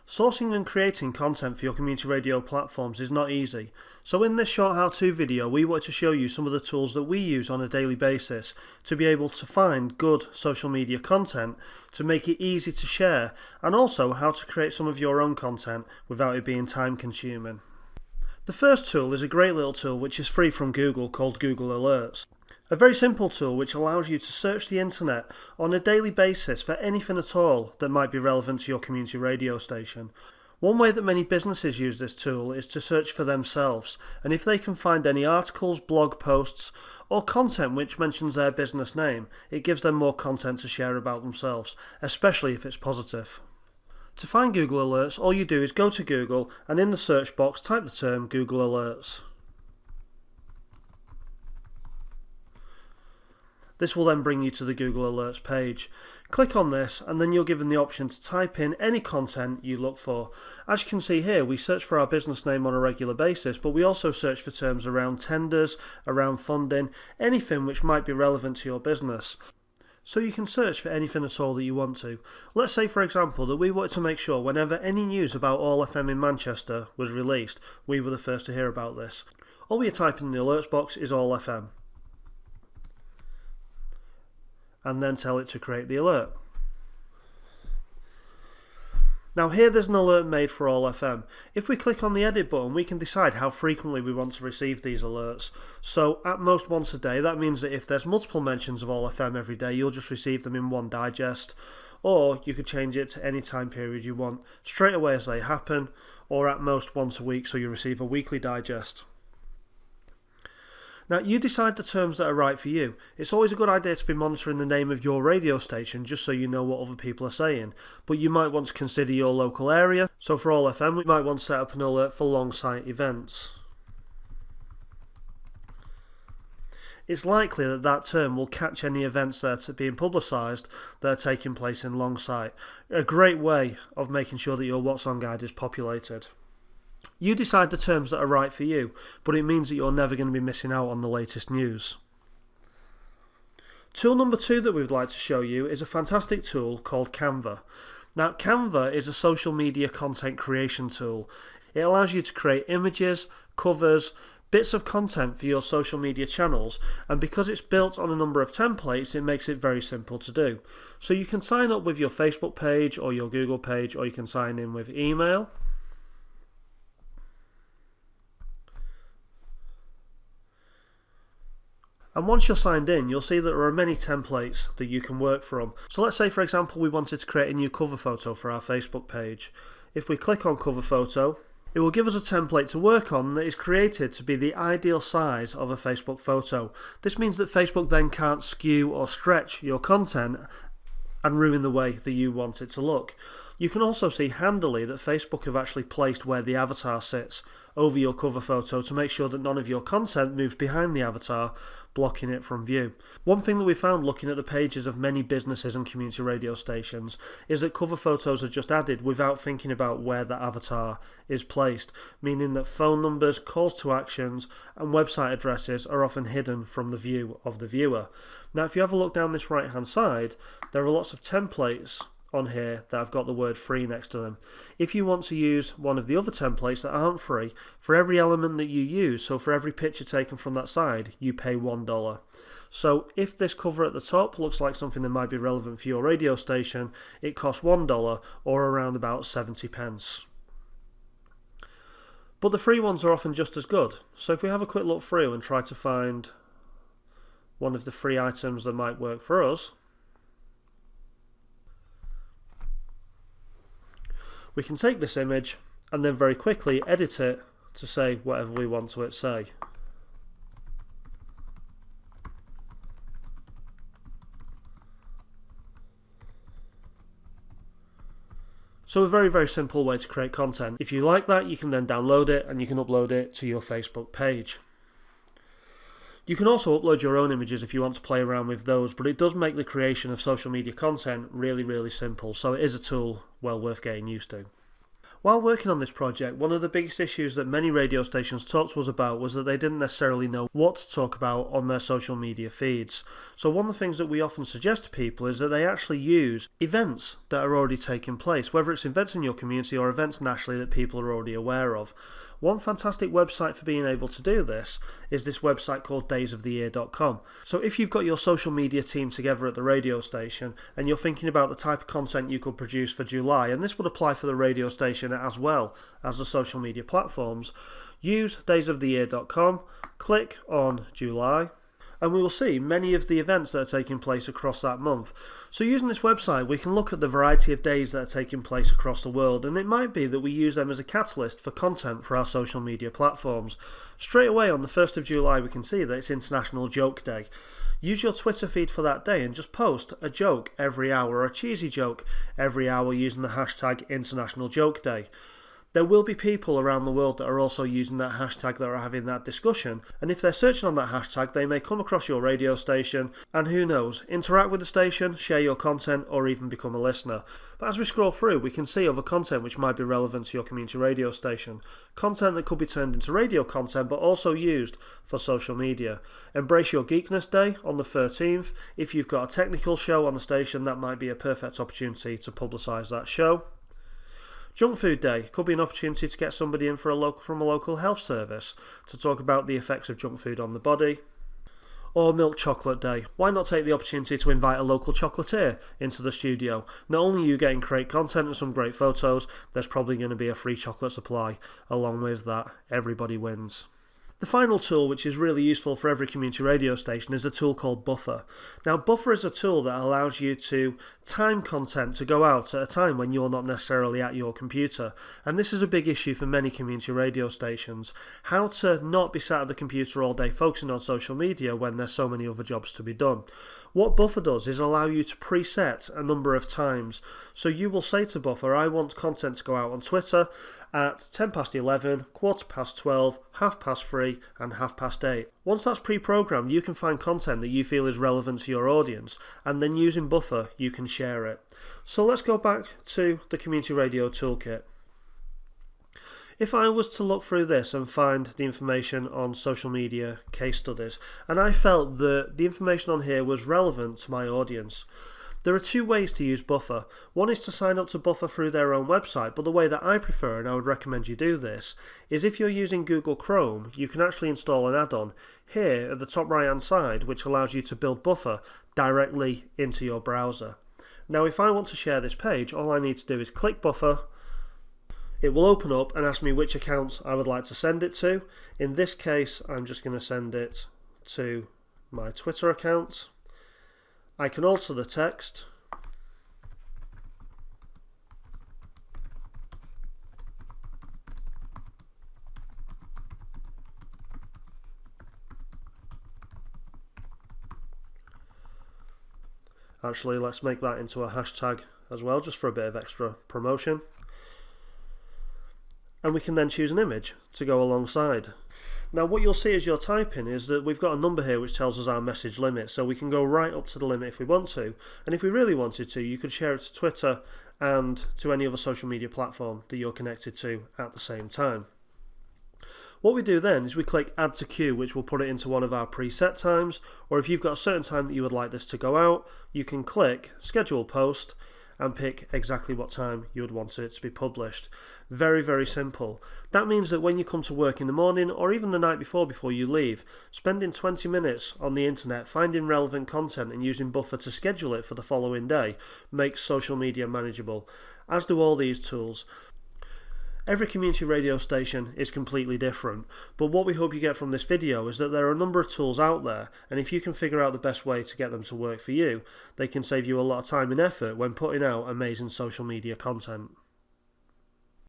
Sourcing and creating content for your community radio platforms is not easy, so in this short how-to video we want to show you some of the tools that we use on a daily basis to be able to find good social media content, to make it easy to share, and also how to create some of your own content without it being time consuming. The first tool is a great little tool which is free from Google called Google Alerts. A very simple tool which allows you to search the internet on a daily basis for anything at all that might be relevant to your community radio station. One way that many businesses use this tool is to search for themselves, and if they can find any articles, blog posts, or content which mentions their business name, it gives them more content to share about themselves, especially if it's positive. To find Google Alerts, all you do is go to Google and in the search box type the term Google Alerts. This will then bring you to the Google Alerts page. Click on this and then you're given the option to type in any content you look for. As you can see here, we search for our business name on a regular basis, but we also search for terms around tenders, around funding, anything which might be relevant to your business. So you can search for anything at all that you want to. Let's say for example that we wanted to make sure whenever any news about All FM in Manchester was released, we were the first to hear about this. All we type in the alerts box is All FM, and then tell it to create the alert. Now here there's an alert made for All FM. If we click on the edit button, we can decide how frequently we want to receive these alerts. So at most once a day. That means that if there's multiple mentions of All FM every day, you'll just receive them in one digest. Or you could change it to any time period you want, straight away as they happen, or at most once a week, so you receive a weekly digest. Now you decide the terms that are right for you. It's always a good idea to be monitoring the name of your radio station just so you know what other people are saying, but you might want to consider your local area. So for All FM we might want to set up an alert for long site events. It's likely that that term will catch any events that are being publicised that are taking place in long site. A great way of making sure that your What's On guide is populated. You decide the terms that are right for you, but it means that you're never going to be missing out on the latest news. Tool number 2 that we would like to show you is a fantastic tool called Canva. Now Canva is a social media content creation tool. It allows you to create images, covers, bits of content for your social media channels, and because it's built on a number of templates it makes it very simple to do. So you can sign up with your Facebook page or your Google page, or you can sign in with email. And once you're signed in, you'll see that there are many templates that you can work from. So let's say for example we wanted to create a new cover photo for our Facebook page. If we click on cover photo, it will give us a template to work on that is created to be the ideal size of a Facebook photo. This means that Facebook then can't skew or stretch your content and ruin the way that you want it to look. You can also see handily that Facebook have actually placed where the avatar sits over your cover photo to make sure that none of your content moves behind the avatar, blocking it from view. One thing that we found looking at the pages of many businesses and community radio stations is that cover photos are just added without thinking about where the avatar is placed, meaning that phone numbers, calls to actions and website addresses are often hidden from the view of the viewer. Now if you have a look down this right hand side, there are lots of templates on here that have got the word free next to them. If you want to use one of the other templates that aren't free, for every element that you use, so for every picture taken from that side, you pay $1. So if this cover at the top looks like something that might be relevant for your radio station, it costs $1 or around about 70 pence. But the free ones are often just as good. So if we have a quick look through and try to find one of the free items that might work for us, we can take this image and then very quickly edit it to say whatever we want to it say. So a very simple way to create content. If you like that, you can then download it and you can upload it to your Facebook page. You can also upload your own images if you want to play around with those, but it does make the creation of social media content really simple, so it is a tool well worth getting used to. While working on this project, one of the biggest issues that many radio stations talked to us about was that they didn't necessarily know what to talk about on their social media feeds. So one of the things that we often suggest to people is that they actually use events that are already taking place, whether it's events in your community or events nationally that people are already aware of. One fantastic website for being able to do this is this website called daysoftheyear.com. So if you've got your social media team together at the radio station and you're thinking about the type of content you could produce for July, and this would apply for the radio station as well as the social media platforms, use daysoftheyear.com, click on July, and we will see many of the events that are taking place across that month. So using this website, we can look at the variety of days that are taking place across the world, and it might be that we use them as a catalyst for content for our social media platforms. Straight away on the 1st of July, we can see that it's International Joke Day. Use your Twitter feed for that day and just post a joke every hour, or a cheesy joke every hour using the hashtag International Joke Day. There will be people around the world that are also using that hashtag, that are having that discussion, and if they're searching on that hashtag, they may come across your radio station, and who knows, interact with the station, share your content, or even become a listener. But as we scroll through, we can see other content which might be relevant to your community radio station. Content that could be turned into radio content, but also used for social media. Embrace Your Geekness Day on the 13th. If you've got a technical show on the station, that might be a perfect opportunity to publicise that show. Junk Food Day could be an opportunity to get somebody in from a local health service to talk about the effects of junk food on the body. Or Milk Chocolate Day. Why not take the opportunity to invite a local chocolatier into the studio? Not only are you getting great content and some great photos, there's probably going to be a free chocolate supply. Along with that, everybody wins. The final tool, which is really useful for every community radio station, is a tool called Buffer. Now, Buffer is a tool that allows you to time content to go out at a time when you're not necessarily at your computer. And this is a big issue for many community radio stations. How to not be sat at the computer all day focusing on social media when there's so many other jobs to be done. What Buffer does is allow you to preset a number of times. So you will say to Buffer, I want content to go out on Twitter at 10 past 11, quarter past 12, half past 3 and half past 8. Once that's pre-programmed, you can find content that you feel is relevant to your audience, and then using Buffer you can share it. So let's go back to the Community Radio Toolkit. If I was to look through this and find the information on social media case studies, and I felt that the information on here was relevant to my audience, there are two ways to use Buffer. One is to sign up to Buffer through their own website, but the way that I prefer, and I would recommend you do this, is if you're using Google Chrome, you can actually install an add-on here at the top right hand side which allows you to build Buffer directly into your browser. Now if I want to share this page, all I need to do is click Buffer. It will open up and ask me which accounts I would like to send it to. In this case, I'm just going to send it to my Twitter account. I can alter the text. Actually, let's make that into a hashtag as well, just for a bit of extra promotion. And we can then choose an image to go alongside. Now what you'll see as you're typing is that we've got a number here which tells us our message limit, so we can go right up to the limit if we want to, and if we really wanted to, you could share it to Twitter and to any other social media platform that you're connected to at the same time. What we do then is we click Add to Queue, which will put it into one of our preset times, or if you've got a certain time that you would like this to go out, you can click Schedule Post and pick exactly what time you would want it to be published. Very, very simple. That means that when you come to work in the morning or even the night before you leave, spending 20 minutes on the internet finding relevant content and using Buffer to schedule it for the following day makes social media manageable, as do all these tools. Every community radio station is completely different, but what we hope you get from this video is that there are a number of tools out there, and if you can figure out the best way to get them to work for you, they can save you a lot of time and effort when putting out amazing social media content.